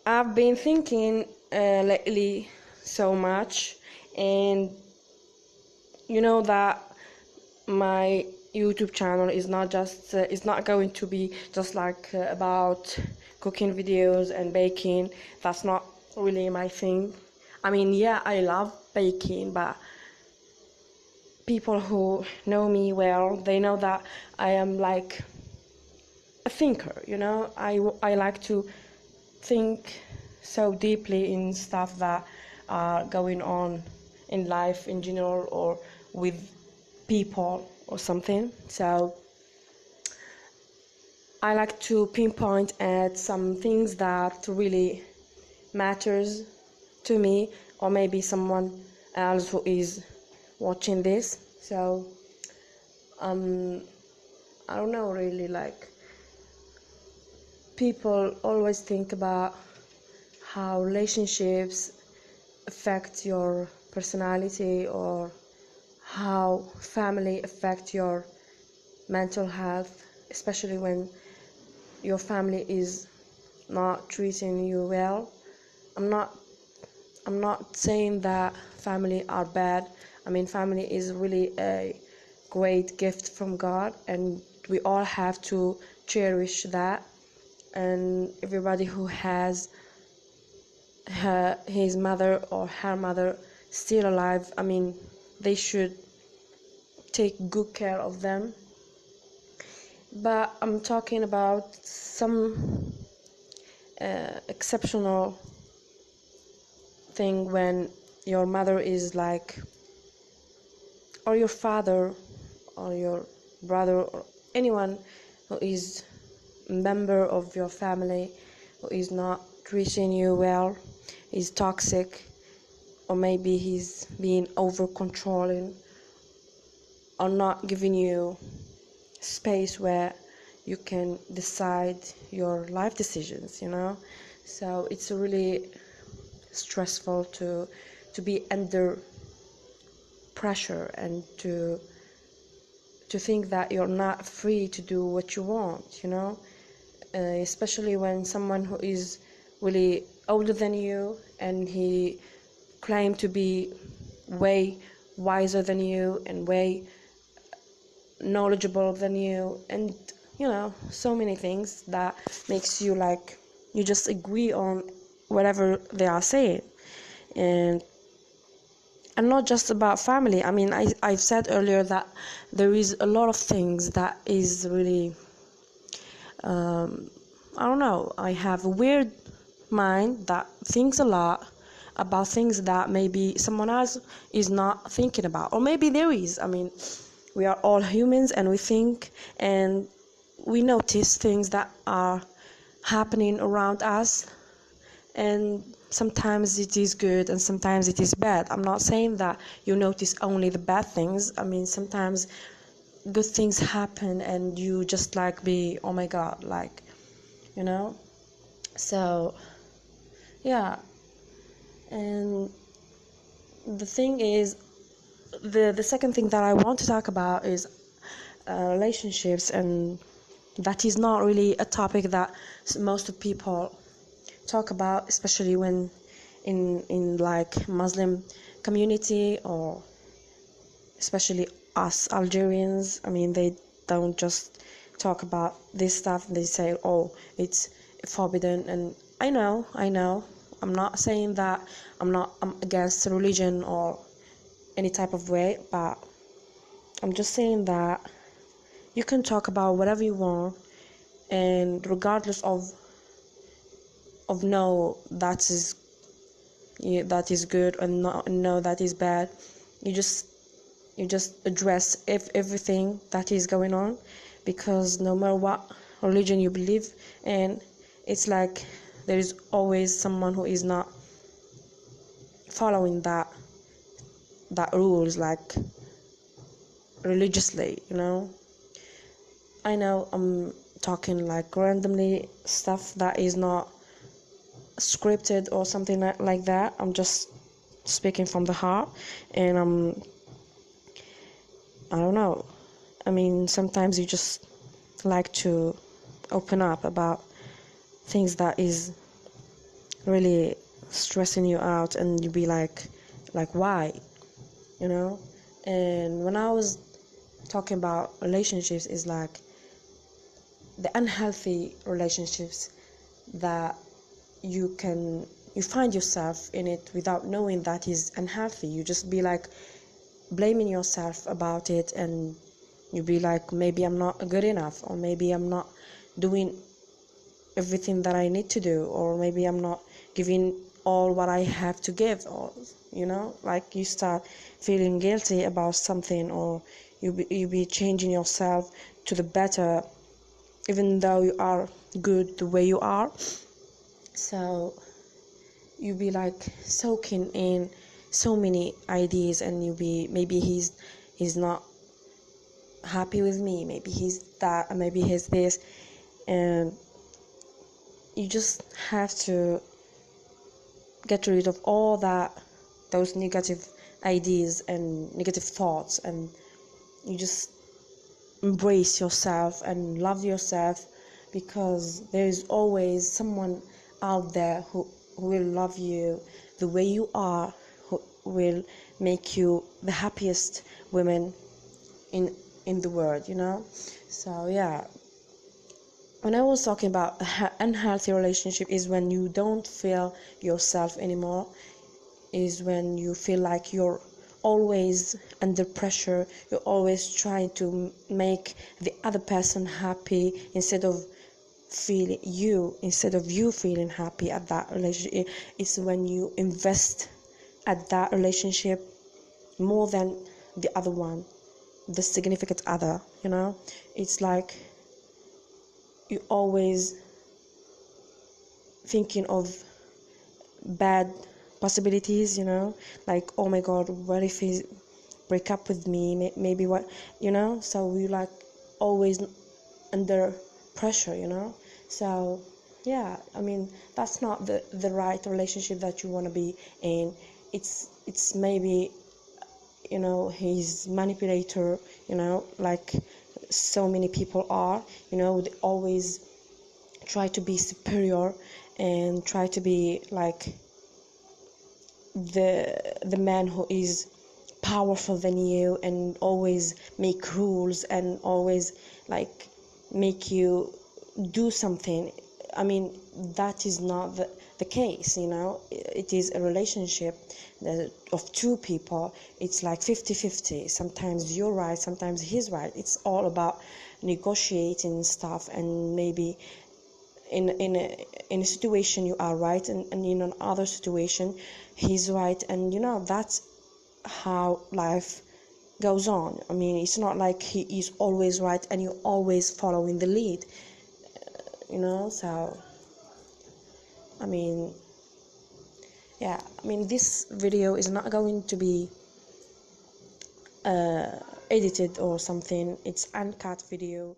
I've been thinking lately so much, and you know that my YouTube channel is not just is not going to be just like about cooking videos and baking. That's not really my thing. I mean, yeah, I love baking, but people who know me well, they know that I am like a thinker, you know. I like to think so deeply in stuff that are going on in life in general or with people or something. So I like to pinpoint at some things that really matters to me, or maybe someone else who is watching this. So um I don't know, really, like, people always think about how relationships affect your personality, or how family affect your mental health, especially when your family is not treating you well. I'm not I'm not saying that family are bad. I mean, family is really a great gift from God, and we all have to cherish that. And everybody who has his mother or her mother still alive, I mean, they should take good care of them. But I'm talking about some exceptional thing when your mother is like, or your father, or your brother, or anyone who is a member of your family who is not treating you well, is toxic, or maybe he's being over controlling, or not giving you space where you can decide your life decisions, you know. So it's really stressful to be under pressure, and to think that you're not free to do what you want, you know. Especially when someone who is really older than you, and he claimed to be way wiser than you and way knowledgeable than you, and you know, so many things that makes you like, you just agree on whatever they are saying. And not just about family. I mean, I've said earlier that there is a lot of things that is really I don't know, I have a weird mind that thinks a lot about things that maybe someone else is not thinking about, or maybe there is. I mean, we are all humans, and we think, and we notice things that are happening around us, and sometimes it is good and sometimes it is bad. I'm not saying that you notice only the bad things. I mean, sometimes good things happen and you just like be, oh my god, like, you know. So yeah. And the thing is, the second thing that I want to talk about is relationships, and that is not really a topic that most of people talk about, especially when in like Muslim community, or especially us Algerians. I mean, they don't just talk about this stuff. They say, oh, it's forbidden. And I know, I'm not saying that I'm against religion or any type of way, but I'm just saying that you can talk about whatever you want, and regardless of no, that is, yeah, that is good, and no, that is bad. You just address everything that is going on, because no matter what religion you believe in, it's like there is always someone who is not following that rules, like, religiously, you know. I know I'm talking like randomly stuff that is not scripted or something like that. I'm just speaking from the heart, and I don't know. I mean, sometimes you just like to open up about things that is really stressing you out, and you be like why, you know? And when I was talking about relationships, is like the unhealthy relationships that you find yourself in it without knowing that is unhealthy. You just be like blaming yourself about it, and you be like, maybe I'm not good enough, or maybe I'm not doing everything that I need to do, or maybe I'm not giving all what I have to give, or like you start feeling guilty about something, or you be changing yourself to the better, even though you are good the way you are. So you be like soaking in so many ideas, and you be, maybe he's not happy with me, maybe he's that, maybe he's this, and you just have to get rid of all those negative ideas and negative thoughts, and you just embrace yourself and love yourself, because there is always someone out there who will love you the way you are, who will make you the happiest woman in the world, So yeah, when I was talking about unhealthy relationship, is when you don't feel yourself anymore, is when you feel like you're always under pressure, you're always trying to make the other person happy instead of you feeling happy at that relationship. It's when you invest at that relationship more than the other one, the significant other, it's like you always thinking of bad possibilities, like, oh my god, what if he break up with me, maybe what, so we like always under pressure, so yeah, I mean, that's not the right relationship that you want to be in. It's maybe, he's manipulator, like so many people are, they always try to be superior and try to be like the man who is powerful than you, and always make rules and always like make you do something. I mean, that is not the case, it is a relationship of two people. It's like 50-50. Sometimes you're right, sometimes he's right. It's all about negotiating stuff, and maybe in a situation you are right, and in another situation he's right, and that's how life goes on. I mean, it's not like he is always right and you're always following the lead, so I mean, yeah, I mean, this video is not going to be edited or something. It's uncut video.